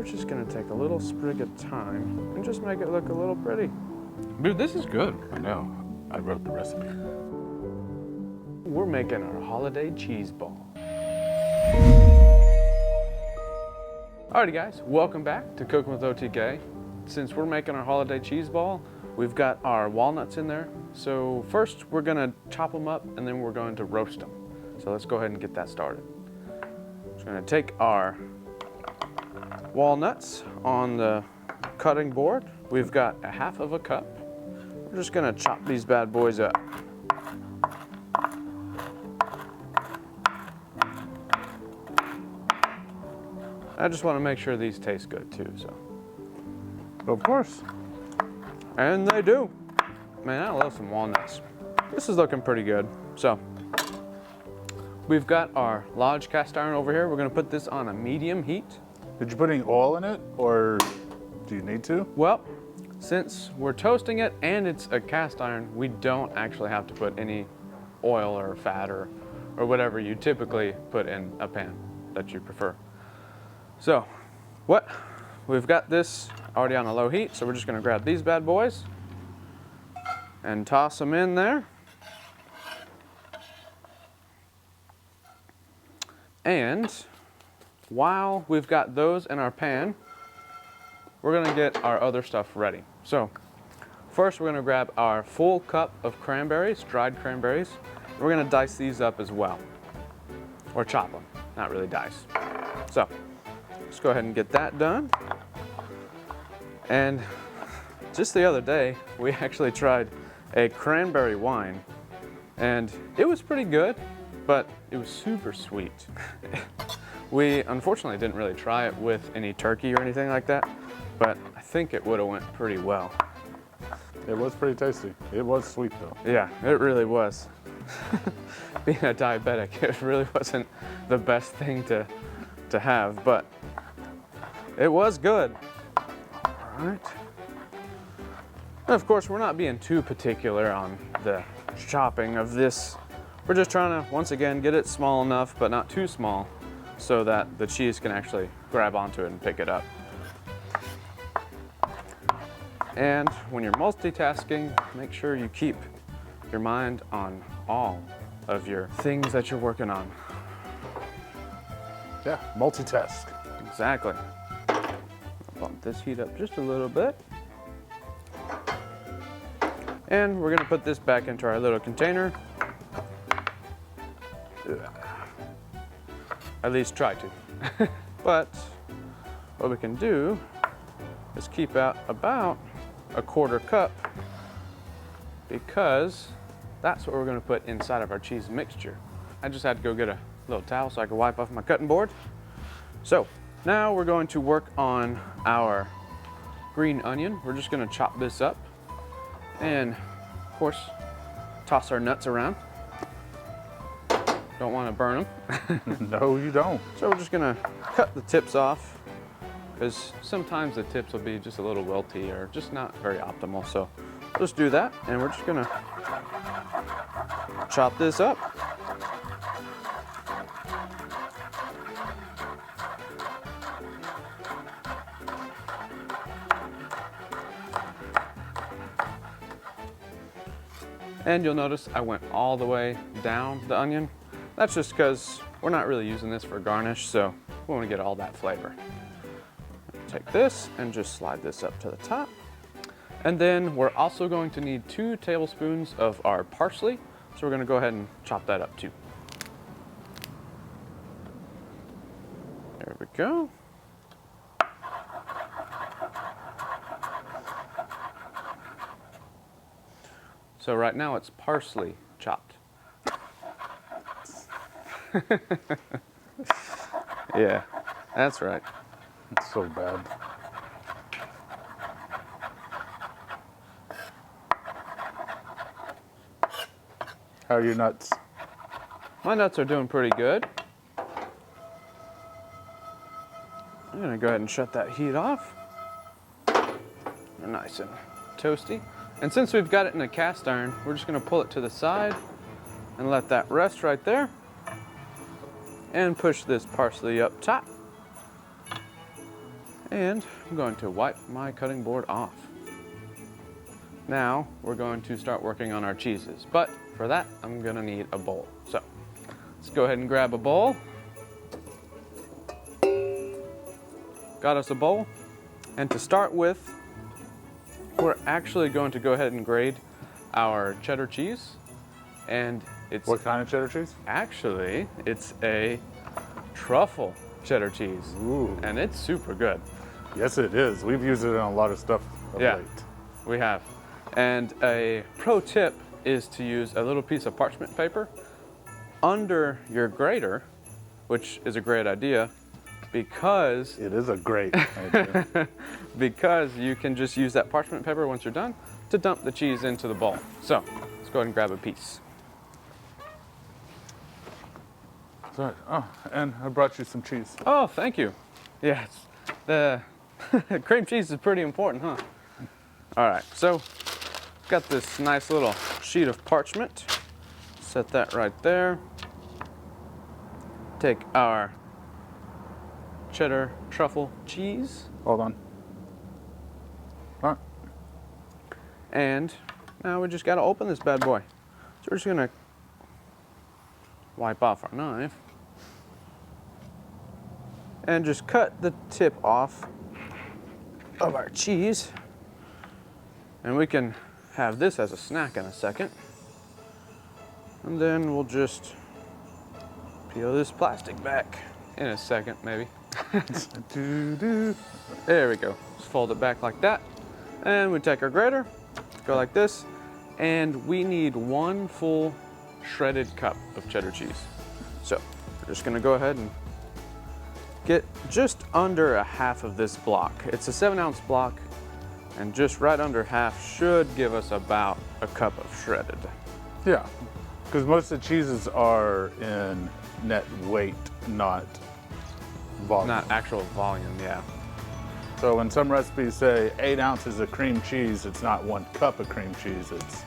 just gonna take a little sprig of thyme and just make it look a little pretty. Dude, this is good. I know. I wrote the recipe. We're making our holiday cheese ball. Alrighty guys, welcome back to Cooking with OTK. Since we're making our holiday cheese ball, we've got our walnuts in there. So first we're gonna chop them up and then we're going to roast them. So let's go ahead and get that started. We're gonna take our walnuts on the cutting board. We've got a half of a cup. We're just gonna chop these bad boys up. I just want to make sure these taste good too, so. Of course. And they do. Man, I love some walnuts. This is looking pretty good. So, we've got our Lodge cast iron over here. We're gonna put this on a medium heat. Did you put any oil in it, or do you need to? Well, since we're toasting it and it's a cast iron, we don't actually have to put any oil or fat or whatever you typically put in a pan that you prefer. So, we've got this already on a low heat, so we're just gonna grab these bad boys and toss them in there. And while we've got those in our pan, we're gonna get our other stuff ready. So, first we're gonna grab our full cup of cranberries, dried cranberries. We're gonna dice these up as well, or chop them, not really dice. So, let's go ahead and get that done. And just the other day, we actually tried a cranberry wine, and it was pretty good, but it was super sweet. We unfortunately didn't really try it with any turkey or anything like that, but I think it would have went pretty well. It was pretty tasty. It was sweet though. Yeah, it really was. Being a diabetic, it really wasn't the best thing to have, but it was good. All right. And of course, we're not being too particular on the chopping of this. We're just trying to, once again, get it small enough, but not too small, so that the cheese can actually grab onto it and pick it up. And when you're multitasking, make sure you keep your mind on all of your things that you're working on. Yeah, multitask. Exactly. I'll bump this heat up just a little bit. And we're gonna put this back into our little container. At least try to. But what we can do is keep out about a quarter cup, because that's what we're gonna put inside of our cheese mixture. I just had to go get a little towel so I could wipe off my cutting board. So now we're going to work on our green onion. We're just gonna chop this up and of course toss our nuts around. Don't want to burn them. No, you don't. So we're just gonna cut the tips off, because sometimes the tips will be just a little wilty or just not very optimal. So let's do that, and we're just gonna chop this up. And you'll notice I went all the way down the onion. That's just because we're not really using this for garnish, so we want to get all that flavor. Take this and just slide this up to the top. And then we're also going to need 2 tablespoons of our parsley, so we're going to go ahead and chop that up too. There we go. So right now it's parsley chopped. Yeah, that's right. It's so bad. How are your nuts? My nuts are doing pretty good. I'm gonna go ahead and shut that heat off. They're nice and toasty. And since we've got it in a cast iron, we're just gonna pull it to the side and let that rest right there. And push this parsley up top. And I'm going to wipe my cutting board off. Now we're going to start working on our cheeses, but for that I'm gonna need a bowl. So let's go ahead and grab a bowl. Got us a bowl, and to start with, we're actually going to go ahead and grade our cheddar cheese. And it's What kind of cheddar cheese? actually, it's a truffle cheddar cheese. Ooh. And it's super good. Yes, it is. We've used it on a lot of stuff of Yeah. late. We have. And a pro tip is to use a little piece of parchment paper under your grater, which is a great idea because It is a great idea. because you can just use that parchment paper once you're done to dump the cheese into the bowl. So let's go ahead and grab a piece. So, oh, and I brought you some cheese. Oh, thank you. Yes, the cream cheese is pretty important, huh? All right, so got this nice little sheet of parchment. Set that right there. Take our cheddar truffle cheese. Hold on. All right. And now we just gotta open this bad boy. So we're just gonna wipe off our knife and just cut the tip off of our cheese. And we can have this as a snack in a second. And then we'll just peel this plastic back in a second, maybe. There we go. Just fold it back like that. And we take our grater, go like this, and we need 1 full shredded cup of cheddar cheese. So we're just gonna go ahead and get just under a half of this block. It's a 7-ounce block, and just right under half should give us about a cup of shredded. Yeah, because most of the cheeses are in net weight, not volume. Not actual volume, yeah. So when some recipes say 8 ounces of cream cheese, it's not 1 cup of cream cheese, it's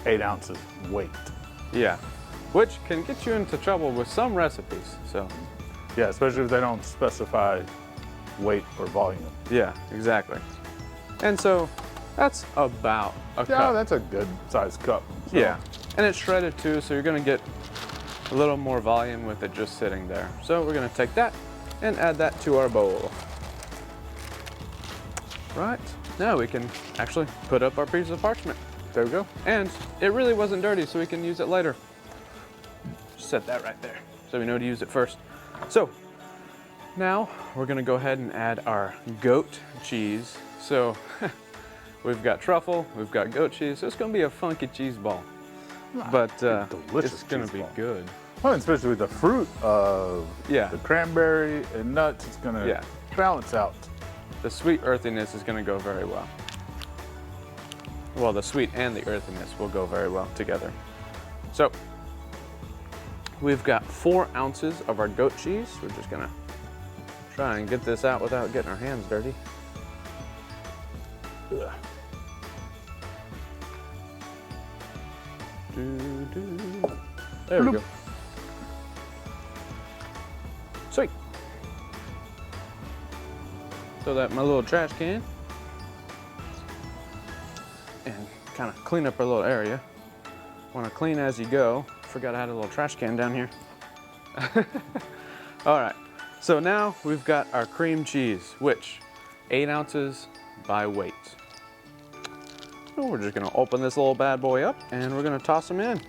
8 ounces weight. Yeah, which can get you into trouble with some recipes, so. Yeah, especially if they don't specify weight or volume. Yeah, exactly. And so that's about a Yeah, cup. that's a good sized cup. So. Yeah, and it's shredded too, so you're gonna get a little more volume with it just sitting there. So we're gonna take that and add that to our bowl. Right, now we can actually put up our piece of parchment. There we go. And it really wasn't dirty, so we can use it later. Just set that right there, so we know to use it first. So now we're gonna go ahead and add our goat cheese. So we've got truffle, we've got goat cheese, so it's gonna be a funky cheese ball. But delicious it's gonna cheese be ball. good. Well, especially with the fruit of Yeah. the cranberry and nuts, it's gonna balance out. The sweet earthiness is gonna go very well. Well, the sweet and the earthiness will go very well together. So we've got 4 ounces of our goat cheese. We're just gonna try and get this out without getting our hands dirty. Ugh. There we go. Sweet. Throw that in my little trash can. And kind of clean up our little area. Want to clean as you go. Forgot I had a little trash can down here. All right, so now we've got our cream cheese, which 8 ounces by weight. So we're just gonna open this little bad boy up and we're gonna toss them in.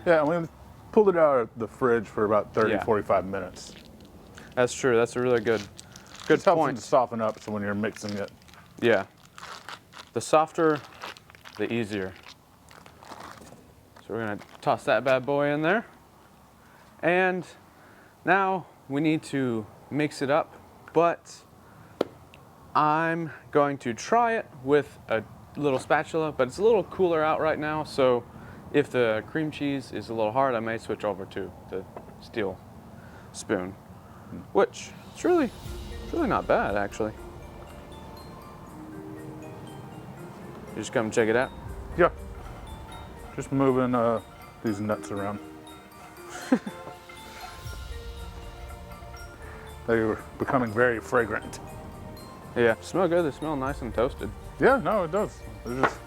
Yeah, and we pulled it out of the fridge for about 30, Yeah. 45 minutes. That's true, that's a really good It helps it point. to soften up so when you're mixing it. Yeah, the softer, the easier. So we're gonna toss that bad boy in there. And now we need to mix it up, but I'm going to try it with a little spatula, but it's a little cooler out right now, so if the cream cheese is a little hard, I may switch over to the steel spoon, which it's really not bad, actually. You just come check it out. Yeah. Just moving these nuts around. They were becoming very fragrant. Yeah, smell good. They smell nice and toasted. Yeah, no, it does. It's just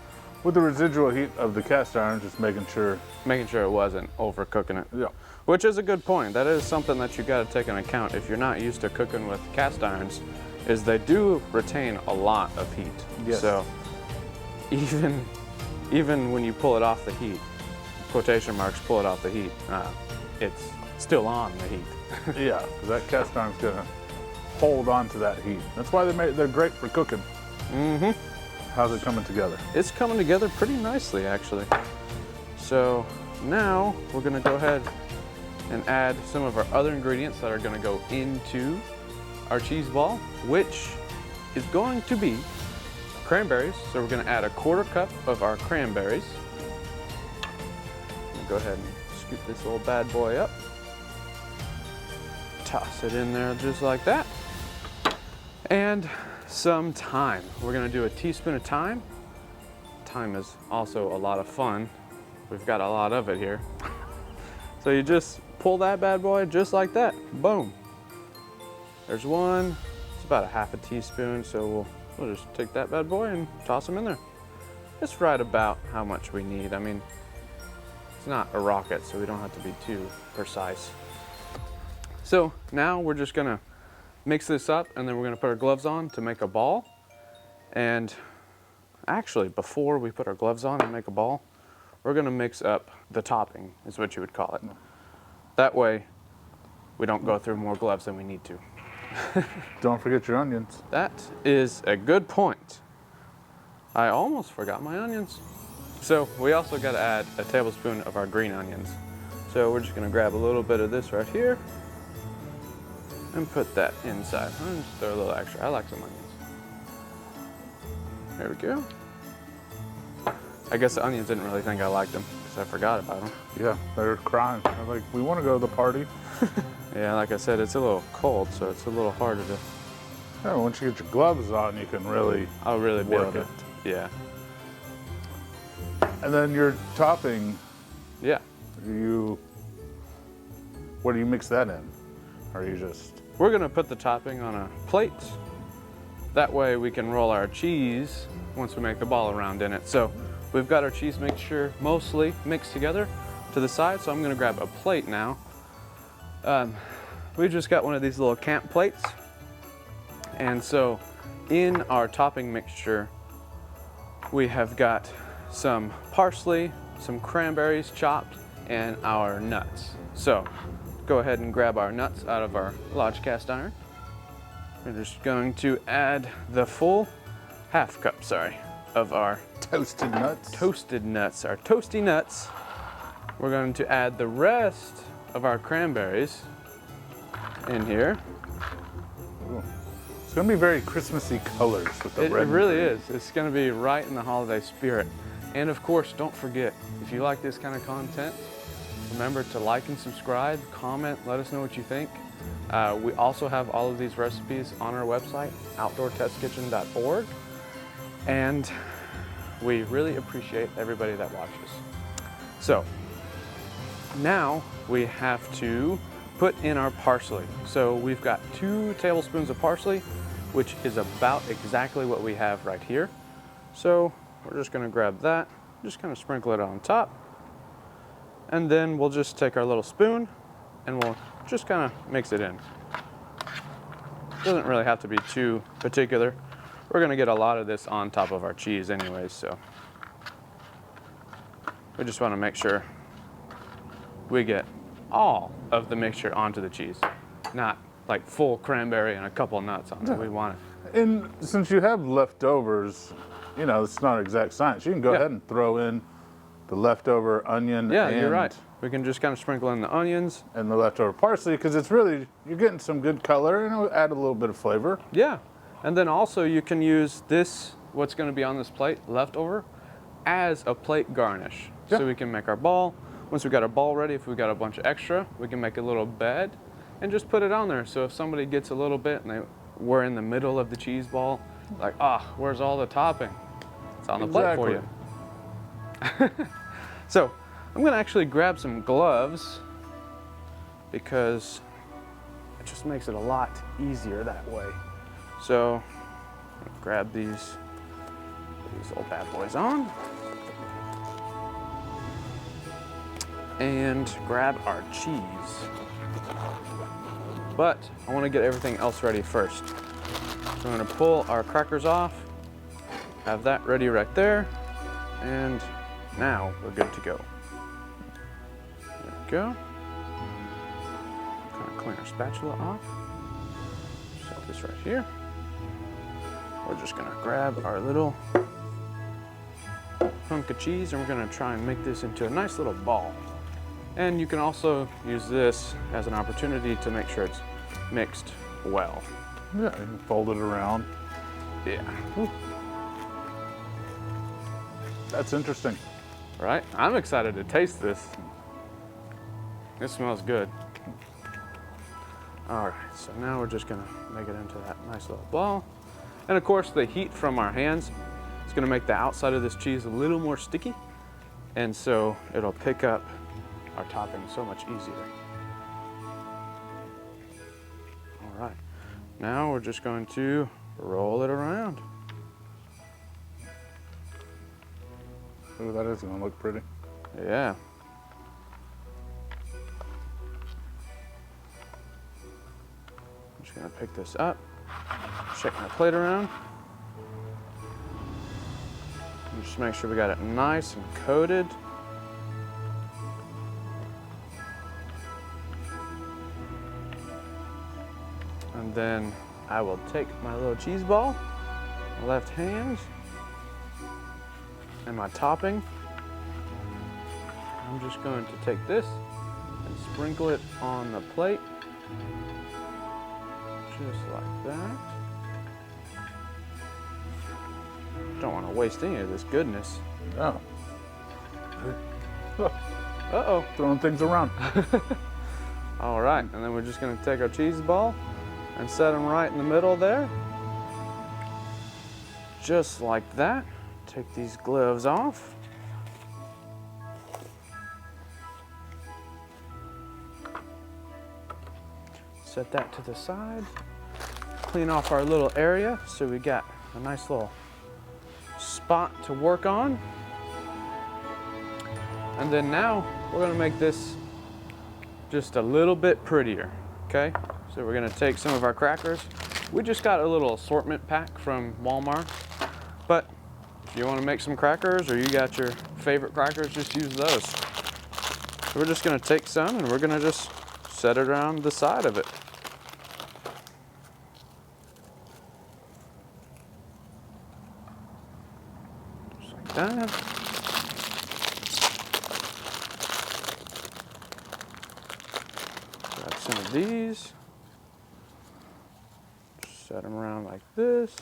with the residual heat of the cast iron, just making sure it wasn't overcooking it. Yeah. Which is a good point. That is something that you got to take into account if you're not used to cooking with cast irons, is they do retain a lot of heat. Yes. So even when you pull it off the heat, quotation marks, pull it off the heat, it's still on the heat. Yeah, because that cast iron's gonna hold on to that heat. That's why they're great for cooking. Mm-hmm. How's it coming together? It's coming together pretty nicely, actually. So now we're gonna go ahead and add some of our other ingredients that are gonna go into our cheese ball, which is going to be cranberries. So we're gonna add a 1/4 cup of our cranberries. Go ahead and scoop this little bad boy up. Toss it in there just like that. And some thyme. We're gonna do a teaspoon of thyme. Thyme is also a lot of fun. We've got a lot of it here. So you just pull that bad boy just like that. Boom. There's one. It's about a 1/2 teaspoon, so we'll just take that bad boy and toss them in there. It's right about how much we need. I mean, it's not a rocket, so we don't have to be too precise. So now we're just gonna mix this up, and then we're gonna put our gloves on to make a ball. And actually, before we put our gloves on and make a ball, we're gonna mix up the topping, is what you would call it. That way, we don't go through more gloves than we need to. Don't forget your onions. That is a good point. I almost forgot my onions. So we also gotta add a tablespoon of our green onions. So we're just gonna grab a little bit of this right here and put that inside. I'm just throw a little extra. I like some onions. There we go. I guess the onions didn't really think I liked them because I forgot about them. Yeah, they're crying. They're like, we want to go to the party. Yeah, like I said, it's a little cold, so it's a little harder to... Yeah, once you get your gloves on, you can really I'll really be able work to, it. yeah. And then your topping, Yeah. what do you mix that in? Or you just... We're gonna put the topping on a plate. That way we can roll our cheese once we make the ball around in it. So we've got our cheese mixture mostly mixed together to the side, so I'm gonna grab a plate now. We just got one of these little camp plates. And so in our topping mixture, we have got some parsley, some cranberries chopped, and our nuts. So go ahead and grab our nuts out of our large cast iron. We're just going to add the full half cup, of our Toasted nuts? toasted nuts, our toasty nuts. We're going to add the rest of our cranberries in here. Ooh. It's going to be very Christmassy colors with the It red. really is. It's going to be right in the holiday spirit. And of course, don't forget, if you like this kind of content, remember to like and subscribe, comment, let us know what you think. We also have all of these recipes on our website, outdoortestkitchen.org. And we really appreciate everybody that watches. So now we have to put in our parsley. So we've got 2 tablespoons of parsley, which is about exactly what we have right here. So we're just gonna grab that, just kind of sprinkle it on top. And then we'll just take our little spoon and we'll just kind of mix it in. Doesn't really have to be too particular. We're gonna get a lot of this on top of our cheese anyways, so we just wanna make sure we get all of the mixture onto the cheese, not like full cranberry and a couple of nuts on it. We want it. And since you have leftovers, you know, it's not exact science. You can go ahead and throw in the leftover onion Yeah, you're right. We can just kind of sprinkle in the onions. and the leftover parsley because it's really, you're getting some good color and it'll add a little bit of flavor. Yeah, and then also you can use this, what's gonna be on this plate, leftover, as a plate garnish. Yeah. So we can make our ball. Once we got our ball ready, if we got a bunch of extra, we can make a little bed and just put it on there. So if somebody gets a little bit and we're in the middle of the cheese ball, like, where's all the topping? It's on the plate for you. So I'm gonna actually grab some gloves because it just makes it a lot easier that way. So grab these little bad boys on. And grab our cheese. But I want to get everything else ready first. So I'm going to pull our crackers off, have that ready right there, and now we're good to go. There we go. Kind of clean our spatula off. Set this right here. We're just going to grab our little hunk of cheese and we're going to try and make this into a nice little ball. And you can also use this as an opportunity to make sure it's mixed well. Yeah, you can fold it around. Yeah. Ooh. That's interesting. Right? I'm excited to taste this. It smells good. All right, so now we're just gonna make it into that nice little ball. And of course, the heat from our hands is gonna make the outside of this cheese a little more sticky. And so it'll pick up our topping so much easier. All right, now we're just going to roll it around. Ooh, that is gonna look pretty. Yeah. I'm just gonna pick this up, shake my plate around. And just make sure we got it nice and coated. And then I will take my little cheese ball, my left hand, and my topping. I'm just going to take this and sprinkle it on the plate, just like that. Don't want to waste any of this goodness. Oh. Uh-oh. Throwing things around. All right, and then we're just going to take our cheese ball and set them right in the middle there. Just like that. Take these gloves off. Set that to the side. Clean off our little area so we got a nice little spot to work on. And then now we're gonna make this just a little bit prettier, okay? So we're gonna take some of our crackers. We just got a little assortment pack from Walmart, but if you wanna make some crackers or you got your favorite crackers, just use those. So we're just gonna take some and we're gonna just set it around the side of it. Just like that. Grab some of these. Set them around like this.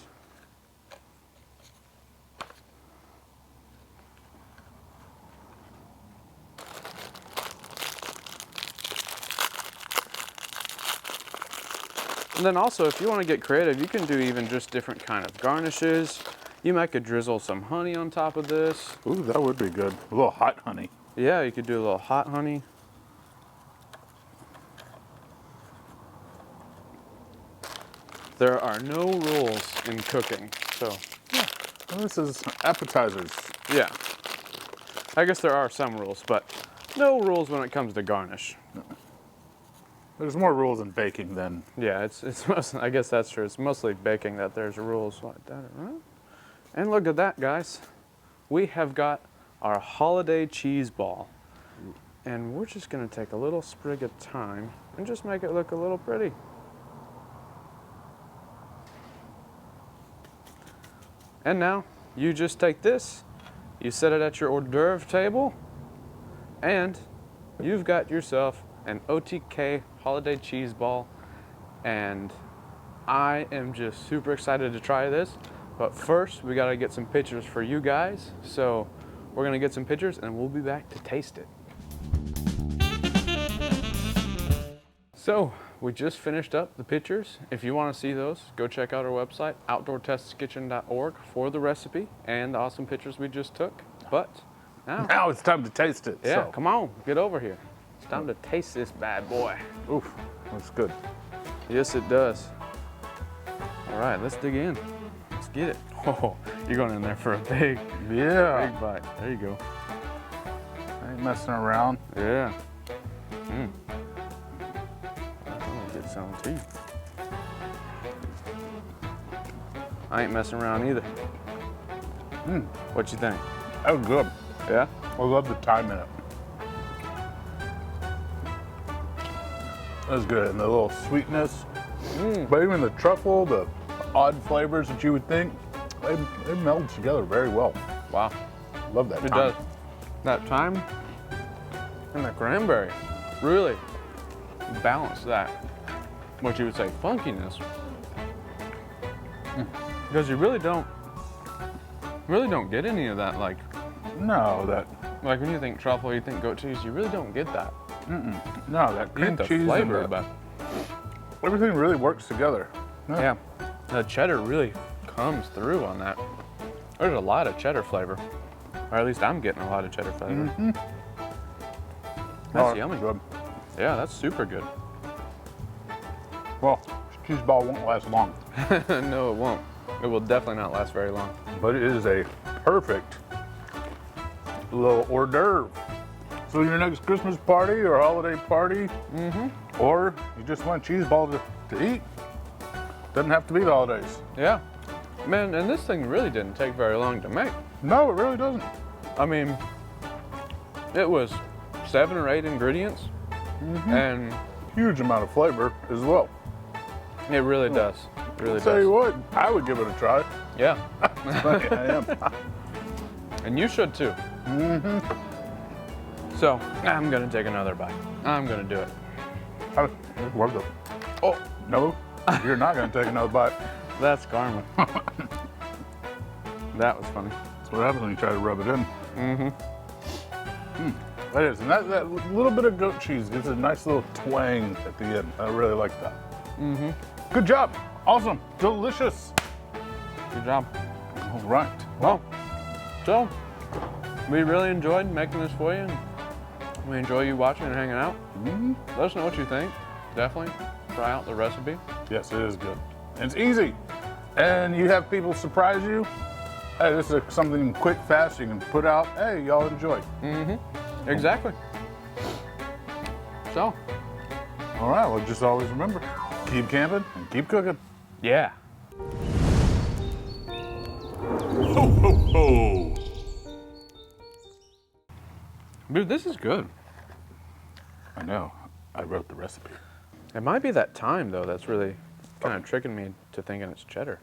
And then also, if you want to get creative, you can do even just different kind of garnishes. You might could drizzle some honey on top of this. Ooh, that would be good. A little hot honey. Yeah, you could do a little hot honey. There are no rules in cooking, so. Yeah. Well, this is appetizers. Yeah. I guess there are some rules, but no rules when it comes to garnish. There's more rules in baking than. Yeah, it's mostly, I guess that's true. It's mostly baking that there's rules like that, right? And look at that, guys. We have got our holiday cheese ball. And we're just gonna take a little sprig of thyme and just make it look a little pretty. And now, you just take this, you set it at your hors d'oeuvre table, and you've got yourself an OTK holiday cheese ball. And I am just super excited to try this. But first, we gotta get some pictures for you guys. So we're gonna get some pictures and we'll be back to taste it. So we just finished up the pictures. If you wanna see those, go check out our website, outdoortestkitchen.org, for the recipe and the awesome pictures we just took. But Now it's time to taste it. yeah, So. come on, get over here. It's time to taste this bad boy. Oof, that's good. Yes, it does. All right, let's dig in. Let's get it. Oh, you're going in there for a big bite. There you go. I ain't messing around. Yeah. I'm gonna get some too. I ain't messing around either. What you think? That was good. Yeah? I love the thyme in it. That was good. And the little sweetness. But even the truffle, the odd flavors that you would think, they meld together very well. Wow. Love that It thyme. does. That thyme and the cranberry really balance that, what you would say, funkiness. Because you really don't get any of that, like No, when you think truffle, you think goat cheese, you really don't get that. no, that You cream get the cheese flavor, and but everything really works together. yeah, the cheddar really comes through on that. There's a lot of cheddar flavor, or at least I'm getting a lot of cheddar flavor. That's yummy. Good. Yeah, that's super good. Well, this cheese ball won't last long, No, it won't. It will definitely not last very long. but it is a perfect little hors d'oeuvre. So your next Christmas party or holiday party, or you just want cheese ball to eat, doesn't have to be the holidays. Yeah. Man, and this thing really didn't take very long to make. No, it really doesn't. I mean, it was 7 or 8 ingredients, and Huge amount of flavor as well. it really does. It really Tell you does. what, I would give it a try. Yeah, I am. and you should too. So, I'm gonna take another bite. I'm gonna do it. It's worth it. Oh, No, you're not going to take another bite. that's karma. That was funny. That's what happens when you try to rub it in. That is, and that little bit of goat cheese gives it a nice little twang at the end. I really like that. Good job. Awesome. Delicious. Good job. All right. Well, so we really enjoyed making this for you. And we enjoy you watching and hanging out. Let us know what you think. Definitely try out the recipe. Yes, it is good. And it's easy. And you have people surprise you. Hey, this is something quick, fast you can put out. Hey, y'all enjoy. Exactly. So, All right, well, just always remember, keep camping and keep cooking. yeah. Ho, ho, ho. Dude, this is good. I know. I wrote the recipe. It might be that thyme, though, that's really kind of tricking me to thinking it's cheddar.